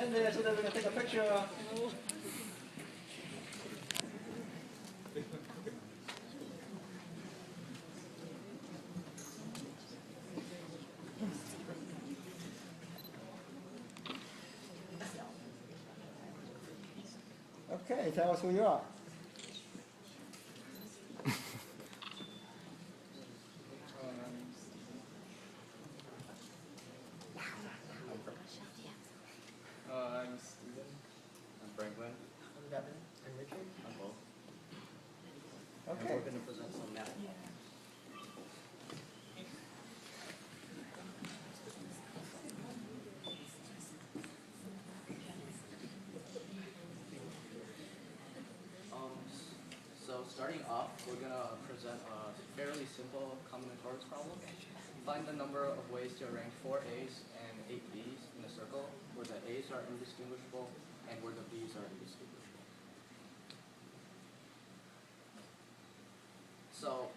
stand there so that we can take a picture. Okay, tell us who you are. I'm Steven. I'm Franklin. I'm Devin. I'm Richard. I'm Bo. Okay. And we're going to present some math. So starting off, we're going to present a fairly simple combinatorics problem. Find the number of ways to arrange 4 A's and 8 B's in a circle where the A's are indistinguishable and where the B's are indistinguishable. So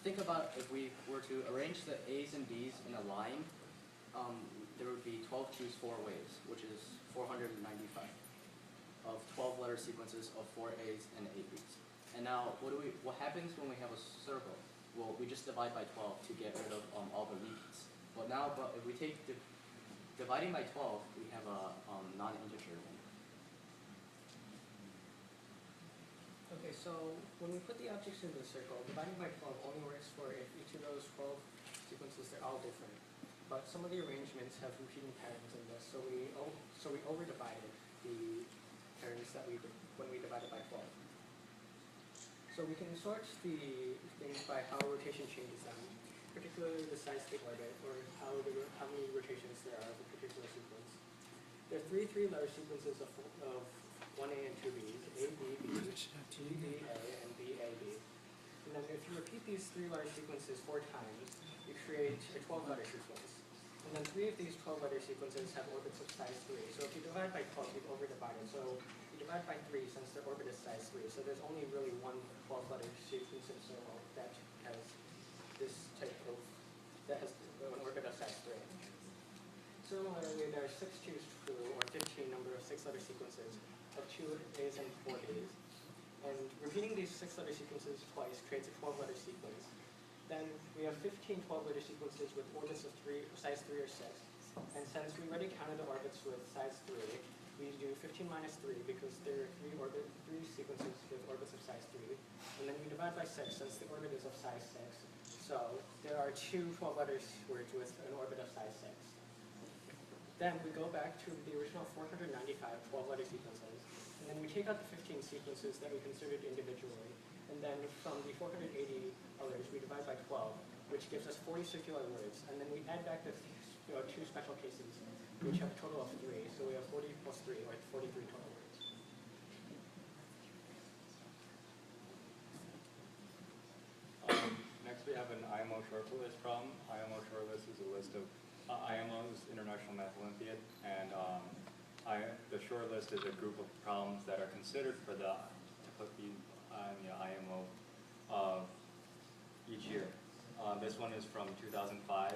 think about if we were to arrange the A's and B's in a line, there would be 12 choose 4 ways, which is 495 of 12 letter sequences of 4 A's and 8 B's. And now, what happens when we have a circle? Well, we just divide by 12 to get rid of all the repeats. But if we take dividing by 12, we have a non-integer one. Okay, so when we put the objects in the circle, dividing by 12 only works for if each of those 12 sequences, they're all different. But some of the arrangements have repeating patterns in this, so we over-divided the patterns when we divided by 12. So we can sort the things by how rotation changes them, particularly the size of the orbit, or how many rotations there are of a particular sequence. There are three three-letter sequences of 1A and 2B's, A, B, B, B, B, A, and B, A, B. And then if you repeat these three-letter sequences 4 times, you create a 12-letter sequence. And then 3 of these 12-letter sequences have orbits of size 3. So if you divide by 12, you've over-divided. So you divide by 3 since the orbit is size 3. So there's only really one 12-letter sequence in circle that has this type of, that has an orbit of size 3. Similarly, there are 6 choose true, or 15 number of 6-letter sequences of 2 A's and 4 B's. And repeating these 6-letter sequences twice creates a 12-letter sequence. Then we have 15 12-letter sequences with orbits of size 3 or 6. And since we already counted the orbits with size 3, we do 15 minus 3 because there are 3 sequences with orbits of size 3. And then we divide by 6 since the orbit is of size 6. So there are 2 12-letter words with an orbit of size 6. Then we go back to the original 495 12-letter sequences. And then we take out the 15 sequences that we considered individually. And then from the 480 others, we divide by 12, which gives us 40 circular words. And then we add back the 2 special cases, which have a total of 3. So we have 40 plus 3, or 43 total words. Next, we have an IMO shortlist problem. IMO shortlist is a list of IMO is International Math Olympiad, and the shortlist is a group of problems that are considered for the IMO each year. This one is from 2005.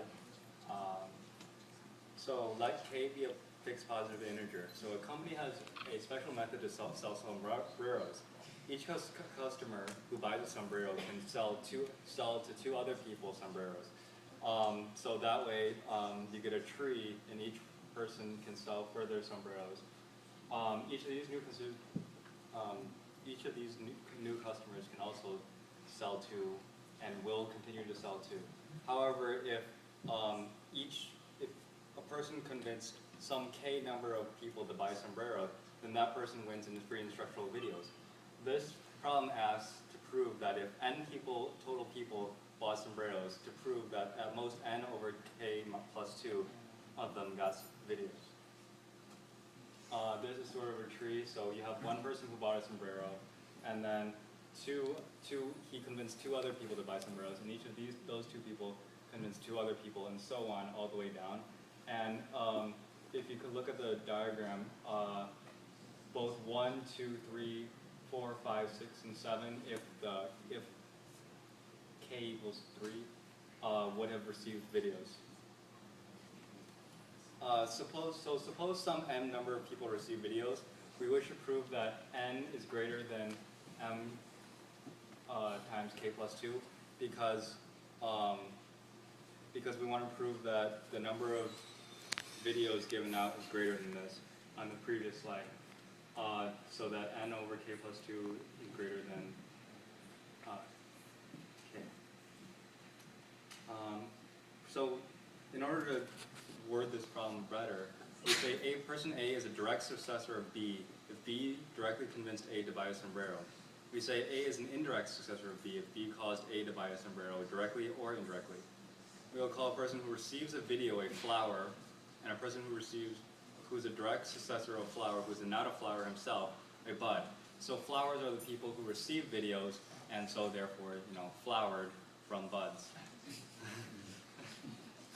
So let K be a fixed positive integer. So a company has a special method to sell sombreros. Each customer who buys a sombrero can sell to 2 other people sombreros. So that way you get a tree and each person can sell further sombreros. Each of these new customers can also sell to and will continue to sell to. However, if a person convinced some K number of people to buy sombrero, then that person wins in free instructional videos. This problem asks to prove that if N total people bought sombreros, to prove that at most N over K plus 2 of them got videos. This is sort of a tree, so you have one person who bought a sombrero, and then he convinced 2 other people to buy sombreros, and each of those 2 people convinced 2 other people, and so on, all the way down. And if you could look at the diagram, both 1, 2, 3, 4, 5, 6, and 7, if K equals 3, would have received videos. Suppose some n number of people receive videos. We wish to prove that n is greater than m times k plus 2 because we want to prove that the number of videos given out is greater than this on the previous slide. So that n over k plus 2 is greater than k. So in order to word this problem better, we say person A is a direct successor of B if B directly convinced A to buy a sombrero. We say A is an indirect successor of B if B caused A to buy a sombrero directly or indirectly. We will call a person who receives a video a flower, and a person who is a direct successor of flower, who is not a flower himself, a bud. So flowers are the people who receive videos, and so therefore, flowered from buds.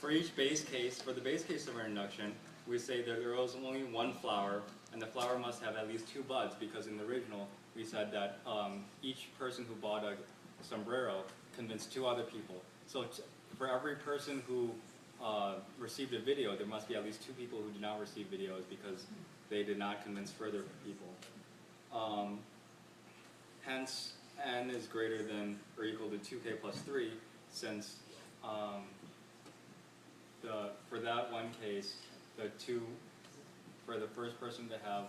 For each base case, for the base case of our induction, we say that there is only one flower, and the flower must have at least 2 buds, because in the original, we said that each person who bought a sombrero convinced 2 other people. So for every person who received a video, there must be at least 2 people who did not receive videos because they did not convince further people. Hence, n is greater than or equal to 2k plus 3, since for that one case, for the first person to have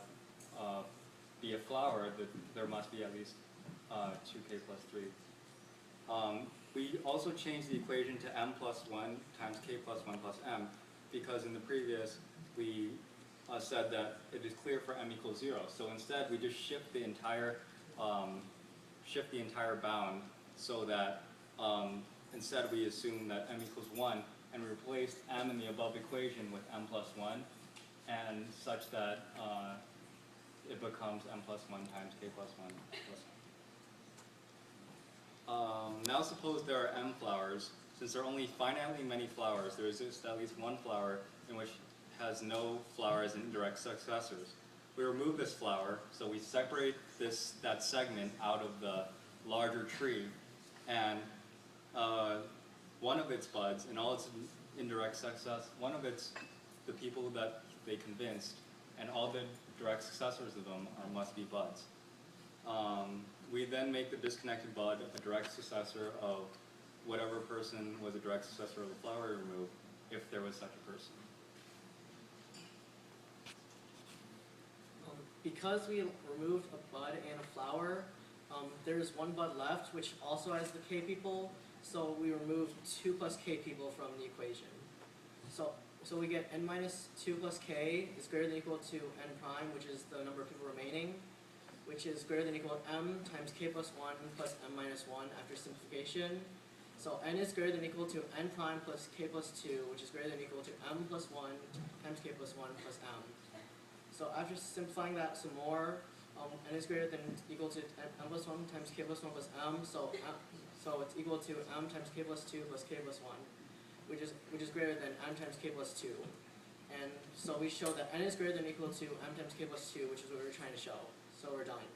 be a flower, there must be at least 2k plus 3. We also changed the equation to m plus 1 times k plus 1 plus m, because in the previous we said that it is clear for m equals 0. So instead we just shift the entire bound, so that instead we assume that m equals 1, and we replaced m in the above equation with m plus 1, and such that it becomes m plus 1 times k plus 1 plus m. Now suppose there are m flowers. Since there are only finitely many flowers, there exists at least one flower in which has no flowers and indirect successors. We remove this flower, so we separate that segment out of the larger tree, and one of its buds and all its indirect success, one of its the people that they convinced, and all the direct successors of them must be buds. We then make the disconnected bud a direct successor of whatever person was a direct successor of the flower we removed, if there was such a person. Because we removed a bud and a flower, there's one bud left, which also has the k people, so we removed 2 plus k people from the equation. So we get n minus 2 plus k is greater than or equal to n prime, which is the number of people remaining, which is greater than or equal to m times k plus 1 plus m minus 1 after simplification. So n is greater than or equal to n prime plus k plus 2, which is greater than or equal to m plus 1 times k plus 1 plus m. So after simplifying that some more, n is greater than or equal to m plus 1 times k plus 1 plus m, so it's equal to m times k plus 2 plus k plus 1, which is greater than m times k plus 2. And so we show that n is greater than or equal to m times k plus 2, which is what we were trying to show. So we're done.